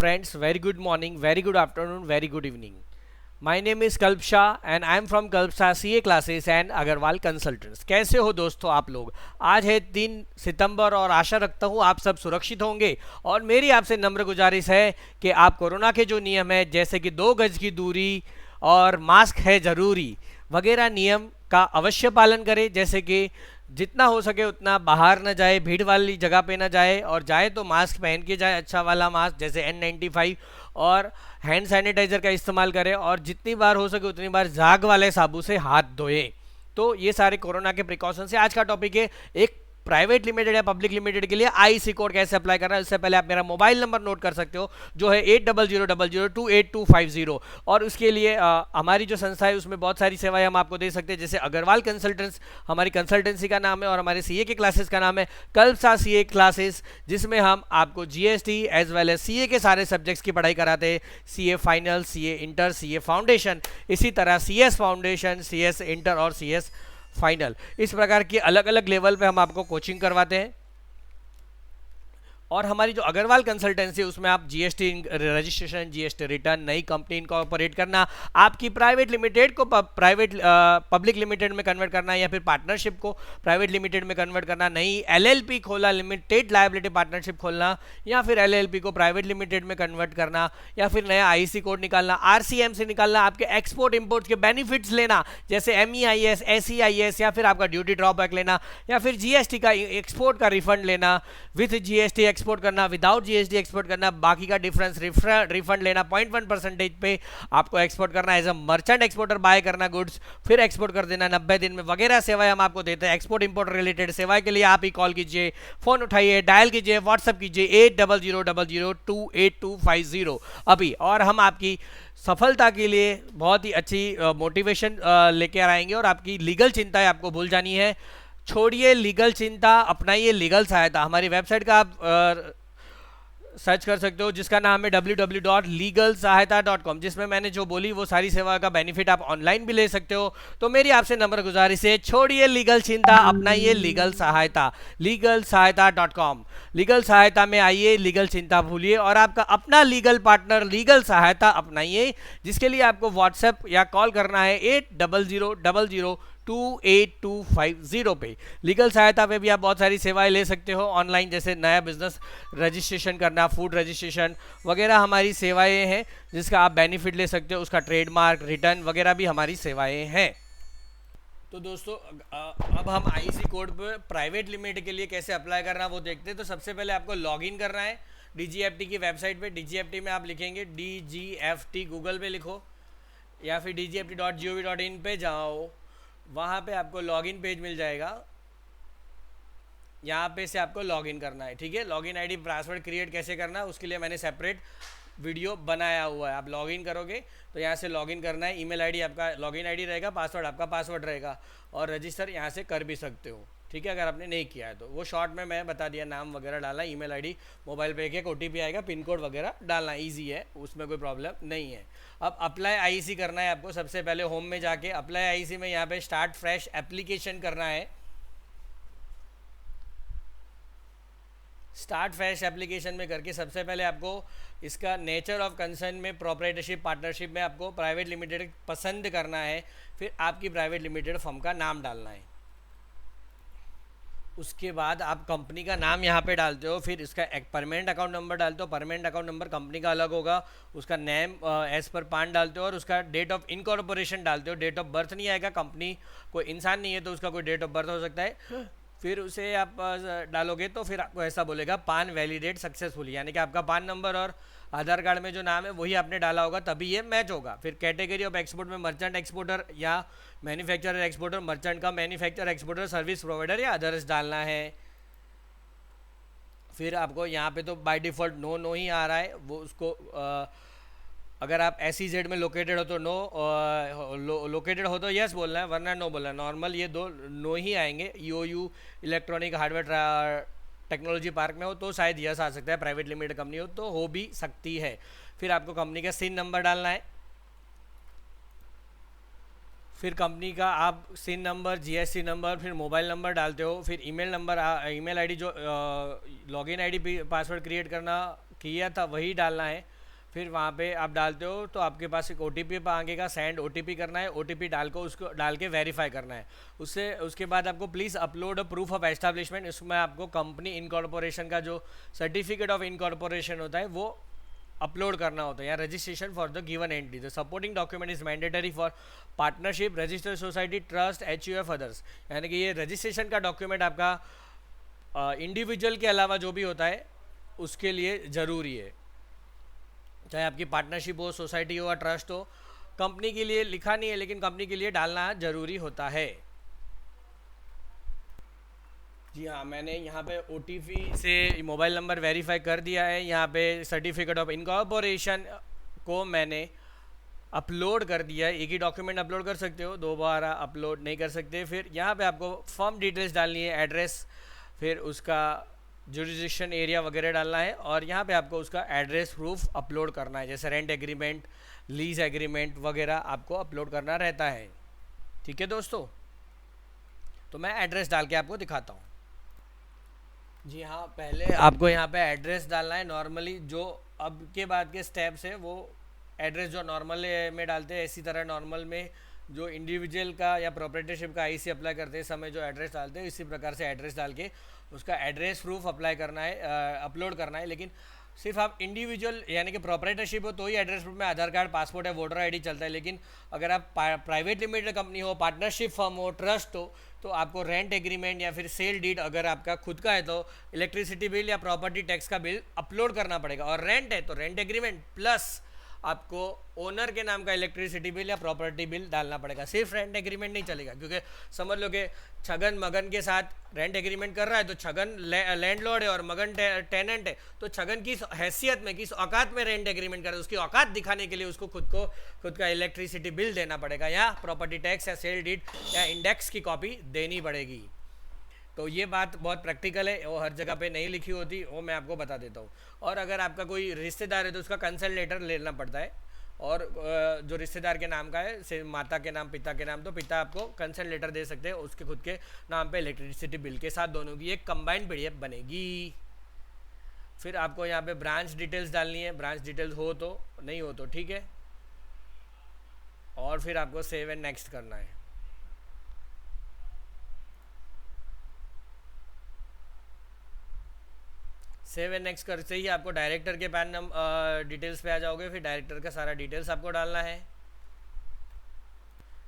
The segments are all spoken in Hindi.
friends, very good morning, very good afternoon, very good evening. My name is Kalp Shah and I am from Kalp Shah CA classes and Agarwal consultants. कैसे हो दोस्तों आप लोग? आज है 3 सितंबर और आशा रखता हूँ आप सब सुरक्षित होंगे। और मेरी आपसे नम्र गुजारिश है कि आप कोरोना के जो नियम है जैसे कि 2 गज की दूरी और मास्क है ज़रूरी वगैरह नियम का अवश्य पालन करें। जैसे कि जितना हो सके उतना बाहर न जाए, भीड़ वाली जगह पे न जाए, और जाए तो मास्क पहन के जाए, अच्छा वाला मास्क जैसे N95, और हैंड सैनिटाइजर का इस्तेमाल करें, और जितनी बार हो सके उतनी बार झाग वाले साबुन से हाथ धोए। तो ये सारे कोरोना के प्रिकॉशन से आज का टॉपिक है एक प्राइवेट लिमिटेड या पब्लिक लिमिटेड के लिए आईसी कोड कैसे अप्लाई करना है। इससे पहले आप मेरा मोबाइल नंबर नोट कर सकते हो जो है 800000282250। और उसके लिए हमारी जो संस्था है उसमें बहुत सारी सेवाएं हम आपको दे सकते हैं, जैसे अग्रवाल कंसल्टेंट्स हमारी कंसल्टेंसी का नाम है, और हमारे सीए के क्लासेस का नाम है कल्प शाह सीए क्लासेस, जिसमें हम आपको GST as well as CA के सारे सब्जेक्ट्स की पढ़ाई कराते हैं। CA final, CA inter, CA foundation, इसी तरह सीएस फाउंडेशन, सीएस इंटर और सीएस फाइनल, इस प्रकार की अलग अलग लेवल पे हम आपको कोचिंग करवाते हैं। और हमारी जो अग्रवाल कंसल्टेंसी है उसमें आप जीएसटी रजिस्ट्रेशन, जीएसटी रिटर्न, नई कंपनी इनकॉर्पोरेट करना, आपकी प्राइवेट लिमिटेड को पब्लिक लिमिटेड में कन्वर्ट करना, या फिर पार्टनरशिप को प्राइवेट लिमिटेड में कन्वर्ट करना, नई एलएलपी खोलना, लिमिटेड लायबिलिटी पार्टनरशिप खोलना, या फिर एलएलपी को प्राइवेट लिमिटेड में कन्वर्ट करना, या फिर नया आईसी कोड निकालना, आरसीएम से निकालना, आपके एक्सपोर्ट इंपोर्ट के बेनिफिट्स लेना जैसे एमईआईएस, एसईआईएस, या फिर आपका ड्यूटी ड्रॉबैक लेना, या फिर जीएसटी का एक्सपोर्ट का रिफंड लेना, विथ जीएसटी एक्सपोर्ट करना, विदाउट जीएसटी एक्सपोर्ट करना, बाकी का डिफरेंस रिफंड लेना 0.1% पे आपको एक्सपोर्ट करना, as a merchant exporter buy करना गुड्स, फिर एक्सपोर्ट कर देना 90 दिन में, वगैरह सेवाएं हम आपको देते हैं। एक्सपोर्ट इंपोर्ट रिलेटेड सेवाएं के लिए आप ही कॉल कीजिए, फोन उठाइए, डायल कीजिए, व्हाट्सएप कीजिए 800000282250 अभी। और हम आपकी सफलता के लिए बहुत ही अच्छी मोटिवेशन लेके आएंगे, और आपकी लीगल चिंताएं आपको भूल जानी है। छोड़िए लीगल चिंता, अपनाइए लीगल सहायता। हमारी वेबसाइट का आप सर्च कर सकते हो जिसका नाम है www.legalsahayata.com, जिसमें मैंने जो बोली वो सारी सेवा का बेनिफिट आप ऑनलाइन भी ले सकते हो। तो मेरी आपसे नम्र गुजारिश है, छोड़िए लीगल चिंता, अपनाइए लीगल सहायता। legalsahayata.com, लीगल सहायता में आइए, लीगल चिंता भूलिए, और आपका अपना लीगल पार्टनर लीगल सहायता अपनाइए, जिसके लिए आपको व्हाट्सएप या कॉल करना है 800000282250 पे। लीगल सहायता पे भी आप बहुत सारी सेवाएं ले सकते हो ऑनलाइन, जैसे नया बिजनेस रजिस्ट्रेशन करना, फूड रजिस्ट्रेशन वगैरह हमारी सेवाएं हैं जिसका आप बेनिफिट ले सकते हो। उसका ट्रेडमार्क, रिटर्न वगैरह भी हमारी सेवाएं हैं। तो दोस्तों अब हम आईसी कोड पे प्राइवेट लिमिटेड के लिए कैसे अप्लाई करना वो देखते हैं। तो सबसे पहले आपको लॉगिन करना है डीजीएफटी की वेबसाइट पे। डीजीएफटी में आप लिखेंगे डीजीएफटी, गूगल पे लिखो या फिर dgft.gov.in पे जाओ, वहाँ पे आपको लॉगिन पेज मिल जाएगा। यहाँ पे से आपको लॉगिन करना है, ठीक है। लॉगिन आईडी पासवर्ड क्रिएट कैसे करना है उसके लिए मैंने सेपरेट वीडियो बनाया हुआ है। आप लॉगिन करोगे तो यहाँ से लॉगिन करना है, ईमेल आईडी आपका लॉगिन आईडी रहेगा, पासवर्ड आपका पासवर्ड रहेगा, और रजिस्टर यहाँ से कर भी सकते हो, ठीक है। अगर आपने नहीं किया है तो वो शॉर्ट में मैं बता दिया, नाम वगैरह डालना, ईमेल आईडी, मोबाइल पे एक ओटीपी आएगा, पिन कोड वगैरह डालना, इजी है, उसमें कोई प्रॉब्लम नहीं है। अब अप्लाई आईसी करना है आपको। सबसे पहले होम में जाके अप्लाई आईसी में यहाँ पे स्टार्ट फ्रेश एप्लीकेशन करना है। स्टार्ट फ्रेश एप्लीकेशन में करके सबसे पहले आपको इसका नेचर ऑफ कंसर्न में प्रोप्राइटरशिप, पार्टनरशिप में आपको प्राइवेट लिमिटेड पसंद करना है। फिर आपकी प्राइवेट लिमिटेड फर्म का नाम डालना है। उसके बाद आप कंपनी का नाम यहाँ पे डालते हो, फिर इसका एक परमानेंट अकाउंट नंबर डालते हो। परमानेंट अकाउंट नंबर कंपनी का अलग होगा, उसका नेम एज पर पान डालते हो, और उसका डेट ऑफ इनकॉर्पोरेशन डालते हो। डेट ऑफ बर्थ नहीं आएगा, कंपनी कोई इंसान नहीं है तो उसका कोई डेट ऑफ बर्थ हो सकता है। फिर उसे आप डालोगे तो फिर आपको ऐसा बोलेगा पान वैलिडेट सक्सेसफुली, यानी कि आपका पान नंबर और आधार कार्ड में जो नाम है वही आपने डाला होगा, तभी ये मैच होगा। फिर कैटेगरी ऑफ एक्सपोर्ट में मर्चेंट एक्सपोर्टर या मैन्युफैक्चरर एक्सपोर्टर, मर्चेंट का मैन्युफैक्चरर एक्सपोर्टर, सर्विस प्रोवाइडर या अदर्स डालना है। फिर आपको यहाँ पे तो बाय डिफ़ॉल्ट नो नो ही आ रहा है, वो उसको अगर आप SEZ में लोकेटेड हो तो नो, लोकेटेड हो तो यस बोलना है, वरना नो बोलना है। नॉर्मल ये दो नो ही आएंगे। EOU electronic hardware technology park में हो तो शायद यस आ सकता है, प्राइवेट लिमिटेड कंपनी हो तो हो भी सकती है। फिर आपको कंपनी का सिन नंबर डालना है। फिर कंपनी का आप सिन नंबर, जीएसटी नंबर, फिर मोबाइल नंबर डालते हो। फिर ईमेल नंबर, ईमेल आईडी जो लॉगिन आईडी पासवर्ड क्रिएट करना किया था वही डालना है। फिर वहाँ पे आप डालते हो तो आपके पास एक OTP मांगेगा, सेंड OTP करना है, OTP उसको डाल के वेरीफाई करना है। उसके बाद आपको please upload a proof of establishment. इसमें आपको कंपनी इनकॉर्पोरेशन का जो सर्टिफिकेट ऑफ इनकॉर्पोरेशन होता है वो अपलोड करना होता है, या registration for the given entity. The supporting document is mandatory for partnership, registered society, trust, HUF others. यानी कि ये रजिस्ट्रेशन का डॉक्यूमेंट आपका इंडिविजुअल के अलावा जो भी होता है उसके लिए ज़रूरी है, चाहे आपकी पार्टनरशिप हो, सोसाइटी हो या ट्रस्ट हो। कंपनी के लिए लिखा नहीं है लेकिन कंपनी के लिए डालना ज़रूरी होता है। जी हाँ, मैंने यहाँ पे OTP से मोबाइल नंबर वेरीफाई कर दिया है। यहाँ पे सर्टिफिकेट ऑफ इनकॉर्पोरेशन को मैंने अपलोड कर दिया है। एक ही डॉक्यूमेंट अपलोड कर सकते हो, दोबारा अपलोड नहीं कर सकते। फिर यहाँ पे आपको फर्म डिटेल्स डालनी है, एड्रेस, फिर उसका जुरिडिक्शन एरिया वगैरह डालना है, और यहाँ पे आपको उसका एड्रेस प्रूफ अपलोड करना है, जैसे रेंट एग्रीमेंट, लीज एग्रीमेंट वगैरह आपको अपलोड करना रहता है। ठीक है दोस्तों, तो मैं एड्रेस डाल के आपको दिखाता हूँ। जी हाँ, पहले आपको यहाँ पे एड्रेस डालना है। नॉर्मली जो अब के बाद के स्टेप्स है वो एड्रेस जो नॉर्मल में डालते हैं, इसी तरह नॉर्मल में जो इंडिविजुअल का या प्रोप्राइटरशिप का IC अप्लाई करते हैं समय जो एड्रेस डालते हैं, इसी प्रकार से एड्रेस डाल के उसका एड्रेस प्रूफ अप्लाई करना है, अपलोड करना है। लेकिन सिर्फ आप इंडिविजुअल यानी कि प्रोप्राइटरशिप हो तो ही एड्रेस प्रूफ में आधार कार्ड, पासपोर्ट या वोटर ID चलता है। लेकिन अगर आप प्राइवेट लिमिटेड कंपनी हो, पार्टनरशिप फर्म हो, ट्रस्ट हो, तो आपको रेंट एग्रीमेंट या फिर सेल डीड अगर आपका खुद का है तो इलेक्ट्रिसिटी बिल या प्रॉपर्टी टैक्स का बिल अपलोड करना पड़ेगा। और रेंट है तो रेंट एग्रीमेंट प्लस आपको ओनर के नाम का इलेक्ट्रिसिटी बिल या प्रॉपर्टी बिल डालना पड़ेगा। सिर्फ रेंट एग्रीमेंट नहीं चलेगा, क्योंकि समझ लो कि छगन मगन के साथ रेंट एग्रीमेंट कर रहा है तो छगन लैंडलॉर्ड है और मगन टेनेंट है, तो छगन किस हैसियत में, किस औकात में रेंट एग्रीमेंट कर रहा है, उसकी औकात दिखाने के लिए उसको खुद का इलेक्ट्रिसिटी बिल देना पड़ेगा, या प्रॉपर्टी टैक्स या सेल डीड या इंडेक्स की कॉपी देनी पड़ेगी। तो ये बात बहुत प्रैक्टिकल है, वो हर जगह पे नहीं लिखी होती, वो मैं आपको बता देता हूँ। और अगर आपका कोई रिश्तेदार है तो उसका कंसल्ट लेटर लेना पड़ता है, और जो रिश्तेदार के नाम का है, से माता के नाम, पिता के नाम, तो पिता आपको कंसल्ट लेटर दे सकते हैं उसके खुद के नाम पे इलेक्ट्रिसिटी बिल के साथ, दोनों की एक कंबाइंड PDF बनेगी। फिर आपको यहाँ पे ब्रांच डिटेल्स डालनी है, ब्रांच डिटेल्स हो तो, नहीं हो तो ठीक है, और फिर आपको सेव एंड नेक्स्ट करना है। सेव एंड नेक्स्ट करते ही आपको डायरेक्टर के पैन डिटेल्स पे आ जाओगे। फिर डायरेक्टर का सारा डिटेल्स आपको डालना है।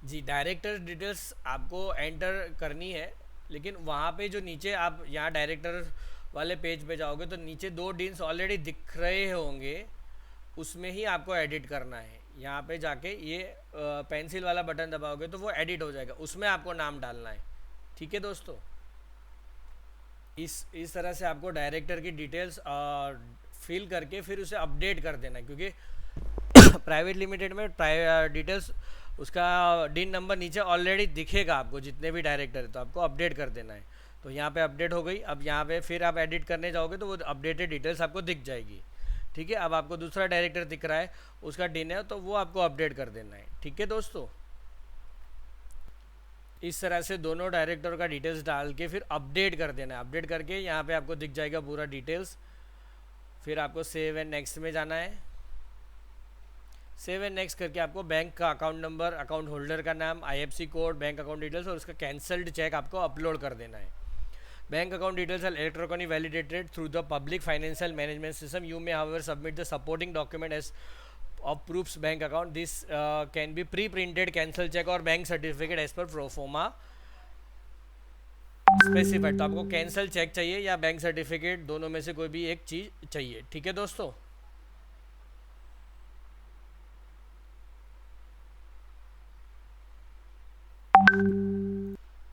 जी, डायरेक्टर डिटेल्स आपको एंटर करनी है, लेकिन वहाँ पे जो नीचे आप यहाँ डायरेक्टर वाले पेज पे जाओगे तो नीचे 2 डिन्स ऑलरेडी दिख रहे होंगे, उसमें ही आपको एडिट करना है। यहाँ पे जाके ये पेंसिल वाला बटन दबाओगे तो वो एडिट हो जाएगा, उसमें आपको नाम डालना है। ठीक है दोस्तों, इस तरह से आपको डायरेक्टर की डिटेल्स फिल करके फिर उसे अपडेट कर देना है, क्योंकि प्राइवेट लिमिटेड में डिटेल्स उसका डिन नंबर नीचे ऑलरेडी दिखेगा आपको, जितने भी डायरेक्टर है, तो आपको अपडेट कर देना है। तो यहाँ पे अपडेट हो गई। अब यहाँ पे फिर आप एडिट करने जाओगे तो वो अपडेटेड डिटेल्स आपको दिख जाएगी। ठीक है, अब आपको दूसरा डायरेक्टर दिख रहा है, उसका डिन है, तो वो आपको अपडेट कर देना है। ठीक है दोस्तों, इस तरह से दोनों डायरेक्टर का डिटेल्स डाल के फिर अपडेट कर देना है। अपडेट करके यहाँ पे आपको दिख जाएगा पूरा डिटेल्स। फिर आपको सेव एंड नेक्स्ट में जाना है। सेव एंड नेक्स्ट करके आपको बैंक का अकाउंट नंबर, अकाउंट होल्डर का नाम, IFSC code, bank account details और उसका कैंसल्ड चेक आपको अपलोड कर देना है। Bank account details are electronically validated through the public financial management system. You may however submit the supporting document as of proofs bank account. This can be pre-printed cancel check और bank certificate as per proforma specified. तो आपको कैंसल चेक चाहिए या बैंक सर्टिफिकेट, दोनों में से कोई भी एक चीज चाहिए। ठीक है दोस्तों,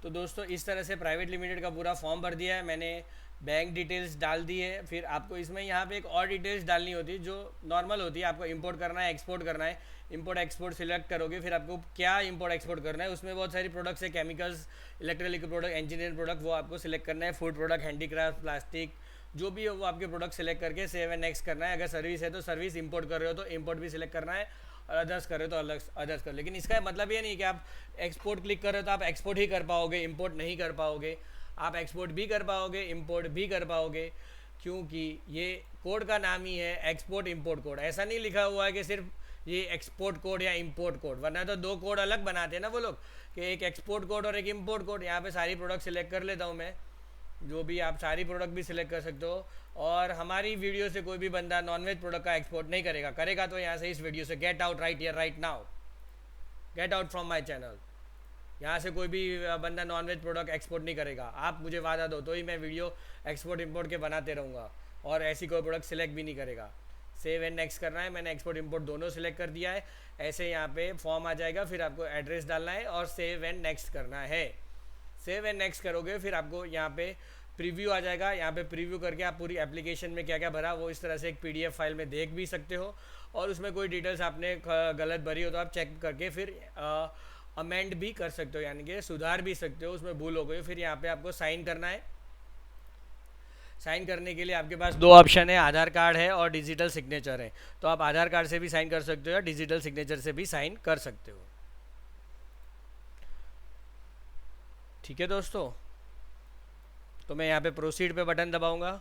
तो दोस्तों इस तरह से प्राइवेट लिमिटेड का पूरा फॉर्म भर दिया है मैंने, बैंक डिटेल्स डाल दी है। फिर आपको इसमें यहाँ पे एक और डिटेल्स डालनी होती है जो नॉर्मल होती है। आपको इंपोर्ट करना है, एक्सपोर्ट करना है। इंपोर्ट एक्सपोर्ट सिलेक्ट करोगे, फिर आपको क्या इंपोर्ट एक्सपोर्ट करना है, उसमें बहुत सारी प्रोडक्ट्स है, chemicals, electrical product, engineer product, वो आपको सिलेक्ट करना है। फूड प्रोडक्ट, हैंडीक्राफ्ट, प्लास्टिक, जो भी हो वो आपके प्रोडक्ट सिलेक्ट करके सेव एंड नेक्स्ट करना है। अगर सर्विस है तो सर्विस, इंपोर्ट कर रहे हो तो इंपोर्ट भी सिलेक्ट करना है, और अदर्स कर रहे हो तो अदर्स कर। लेकिन इसका मतलब ये नहीं कि आप एक्सपोर्ट क्लिक कर रहे हो तो आप एक्सपोर्ट ही कर पाओगे, इंपोर्ट नहीं कर पाओगे। आप एक्सपोर्ट भी कर पाओगे, इंपोर्ट भी कर पाओगे। क्योंकि ये कोड का नाम ही है एक्सपोर्ट इंपोर्ट कोड। ऐसा नहीं लिखा हुआ है कि सिर्फ ये एक्सपोर्ट कोड या इंपोर्ट कोड, वरना तो दो कोड अलग बनाते हैं ना वो लोग, कि एक एक्सपोर्ट कोड और एक इंपोर्ट कोड। यहाँ पे सारी प्रोडक्ट सिलेक्ट कर लेता हूँ मैं, जो भी आप सारी प्रोडक्ट भी सिलेक्ट कर सकते हो। और हमारी वीडियो से कोई भी बंदा नॉनवेज प्रोडक्ट का एक्सपोर्ट नहीं करेगा, करेगा तो यहाँ से इस वीडियो से get out right here right now, get out from my channel. यहाँ से कोई भी बंदा नॉनवेज प्रोडक्ट एक्सपोर्ट नहीं करेगा। आप मुझे वादा दो तो ही मैं वीडियो एक्सपोर्ट इंपोर्ट के बनाते रहूँगा, और ऐसी कोई प्रोडक्ट सिलेक्ट भी नहीं करेगा। सेव एंड नेक्स्ट करना है, मैंने एक्सपोर्ट इंपोर्ट दोनों सिलेक्ट कर दिया है। ऐसे यहाँ पे फॉर्म आ जाएगा, फिर आपको एड्रेस डालना है और सेव एंड नेक्स्ट करना है। सेव एंड नेक्स्ट करोगे फिर आपको यहाँ पे प्रीव्यू आ जाएगा। यहाँ पे प्रीव्यू करके आप पूरी एप्लीकेशन में क्या क्या भरा वो इस तरह से एक पीडीएफ फाइल में देख भी सकते हो, और उसमें कोई डिटेल्स आपने गलत भरी हो तो आप चेक करके फिर अमेंड भी कर सकते हो, यानी कि सुधार भी सकते हो, उसमें भूल हो गई। फिर यहाँ पे आपको साइन करना है। साइन करने के लिए आपके पास दो ऑप्शन है, आधार कार्ड है और डिजिटल सिग्नेचर है। तो आप आधार कार्ड से भी साइन कर सकते हो या डिजिटल सिग्नेचर से भी साइन कर सकते हो। ठीक है दोस्तों, तो मैं यहाँ पे प्रोसीड पे बटन दबाऊंगा,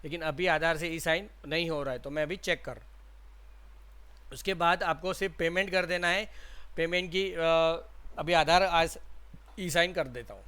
लेकिन अभी आधार से ई साइन नहीं हो रहा है तो मैं अभी चेक कर। उसके बाद आपको सिर्फ पेमेंट कर देना है। पेमेंट की अभी आधार आज ई साइन कर देता हूँ।